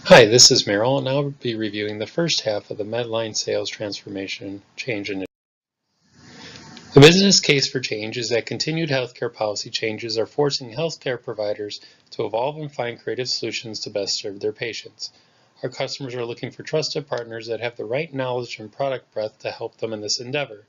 Hi, this is Merrill, and I'll be reviewing the first half of the Medline Sales Transformation Change Initiative. The business case for change is that continued healthcare policy changes are forcing healthcare providers to evolve and find creative solutions to best serve their patients. Our customers are looking for trusted partners that have the right knowledge and product breadth to help them in this endeavor.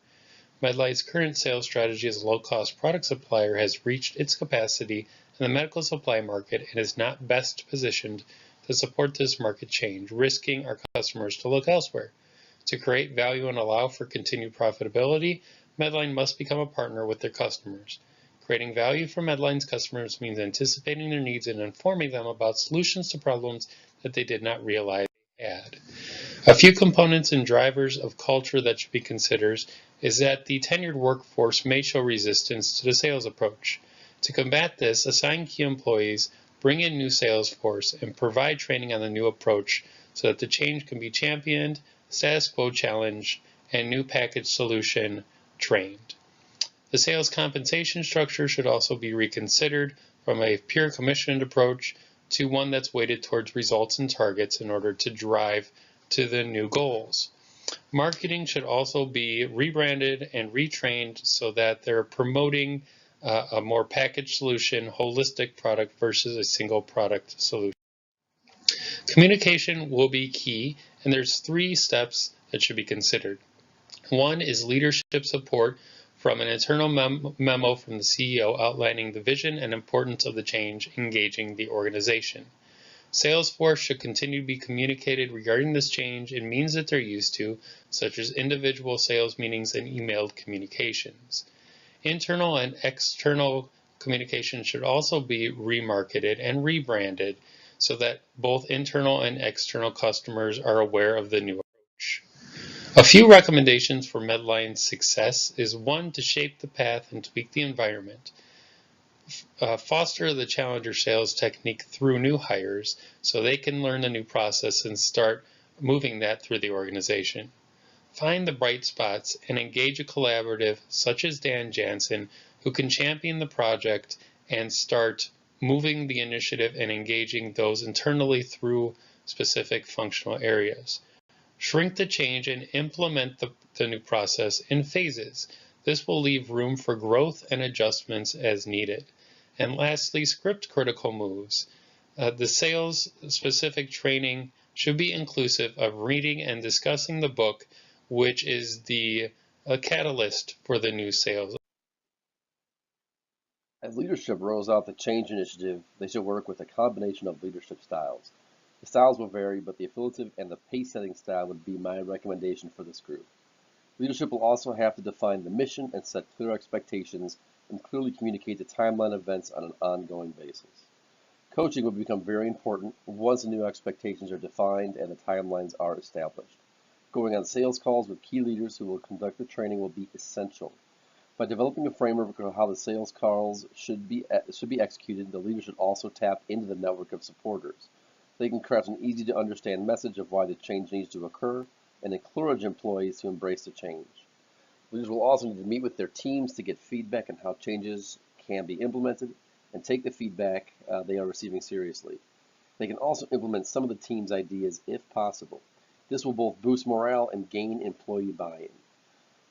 Medline's current sales strategy as a low-cost product supplier has reached its capacity in the medical supply market and is not best positioned to support this market change, risking our customers to look elsewhere. To create value and allow for continued profitability, Medline must become a partner with their customers. Creating value for Medline's customers means anticipating their needs and informing them about solutions to problems that they did not realize they had. A few components and drivers of culture that should be considered is that the tenured workforce may show resistance to the sales approach. To combat this, assign key employees, bring in new sales force, and provide training on the new approach so that the change can be championed, status quo challenged, and new package solution trained. The sales compensation structure should also be reconsidered from a pure commissioned approach to one that's weighted towards results and targets in order to drive to the new goals. Marketing should also be rebranded and retrained so that they're promoting a more packaged solution, holistic product versus a single product solution. Communication will be key, and there's 3 steps that should be considered. One is leadership support from an internal memo from the CEO outlining the vision and importance of the change engaging the organization. Salesforce should continue to be communicated regarding this change in means that they're used to, such as individual sales meetings and emailed communications. Internal and external communication should also be remarketed and rebranded so that both internal and external customers are aware of the new approach. A few recommendations for Medline's success is 1, to shape the path and tweak the environment. Foster the challenger sales technique through new hires so they can learn the new process and start moving that through the organization. Find the bright spots and engage a collaborative such as Dan Jansen who can champion the project and start moving the initiative and engaging those internally through specific functional areas. Shrink the change and implement the new process in phases. This will leave room for growth and adjustments as needed. And lastly, script critical moves. The sales-specific training should be inclusive of reading and discussing the book, which is the catalyst for the new sales. As leadership rolls out the change initiative, they should work with a combination of leadership styles. The styles will vary, but the affiliative and the pace-setting style would be my recommendation for this group. Leadership will also have to define the mission and set clear expectations and clearly communicate the timeline of events on an ongoing basis. Coaching will become very important once the new expectations are defined and the timelines are established. Going on sales calls with key leaders who will conduct the training will be essential. By developing a framework of how the sales calls should be executed, the leader should also tap into the network of supporters. They can craft an easy-to-understand message of why the change needs to occur and encourage employees to embrace the change. Leaders will also need to meet with their teams to get feedback on how changes can be implemented and take the feedback they are receiving seriously. They can also implement some of the team's ideas if possible. This will both boost morale and gain employee buy-in.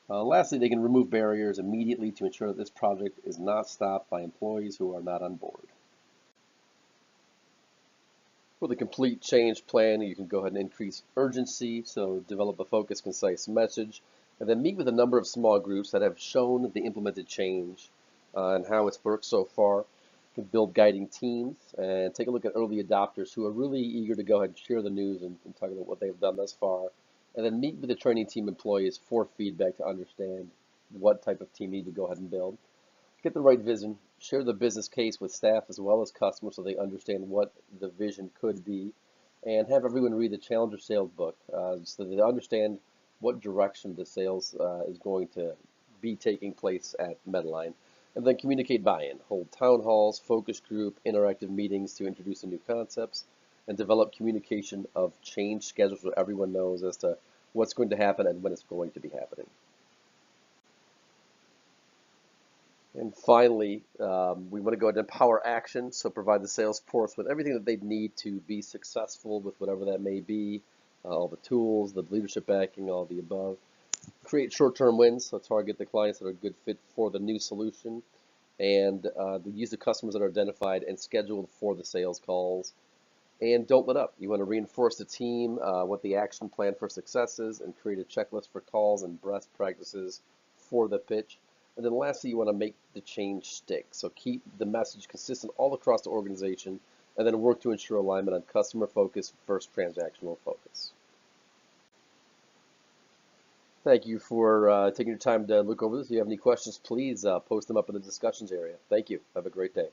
Lastly, they can remove barriers immediately to ensure that this project is not stopped by employees who are not on board. For the complete change plan, you can go ahead and increase urgency, so develop a focused, concise message, and then meet with a number of small groups that have shown the implemented change and how it's worked so far. You can build guiding teams and take a look at early adopters who are really eager to go ahead and share the news and talk about what they've done thus far. And then meet with the training team employees for feedback to understand what type of team you need to go ahead and build. Get the right vision, share the business case with staff as well as customers so they understand what the vision could be, and have everyone read the Challenger Sales book so they understand what direction the sales is going to be taking place at Medline. And then communicate buy-in, hold town halls, focus group, interactive meetings to introduce the new concepts, and develop communication of change schedules so everyone knows as to what's going to happen and when it's going to be happening. And finally, we want to go into empower action, so provide the sales force with everything that they need to be successful with whatever that may be, all the tools, the leadership backing, all the above. Create short-term wins, so target the clients that are a good fit for the new solution, and use the customers that are identified and scheduled for the sales calls. And don't let up. You want to reinforce the team, what the action plan for success is, and create a checklist for calls and best practices for the pitch. And then lastly, you want to make the change stick. So keep the message consistent all across the organization, and then work to ensure alignment on customer focus versus transactional focus. Thank you for taking your time to look over this. If you have any questions, please post them up in the discussions area. Thank you. Have a great day.